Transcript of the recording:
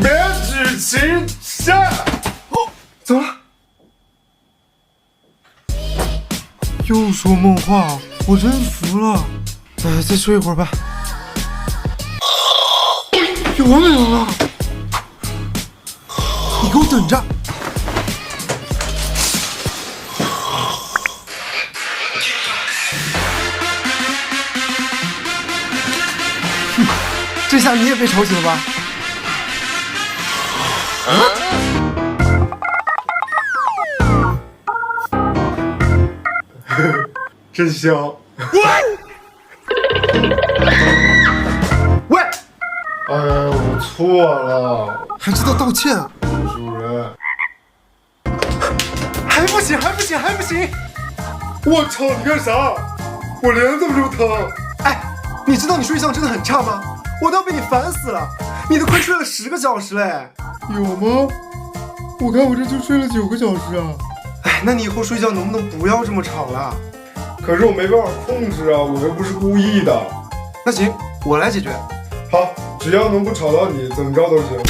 别举旗下。走了。又说梦话，我真服了。再睡一会儿吧。有没有了？你给我等着！这下你也被吵醒了吧？真香！喂！哎，我错了，还知道道歉啊？主人。还不行，还不行，还不行！我操，你干啥？我脸怎么这么疼？哎，你知道你睡相真的很差吗？我都要被你烦死了！你都快睡了10个小时嘞！有吗？我看我这就睡了9个小时啊！哎，那你以后睡觉能不能不要这么吵了？可是我没办法控制啊，我又不是故意的。那行，我来解决。好，只要能不吵到你，怎么着都行。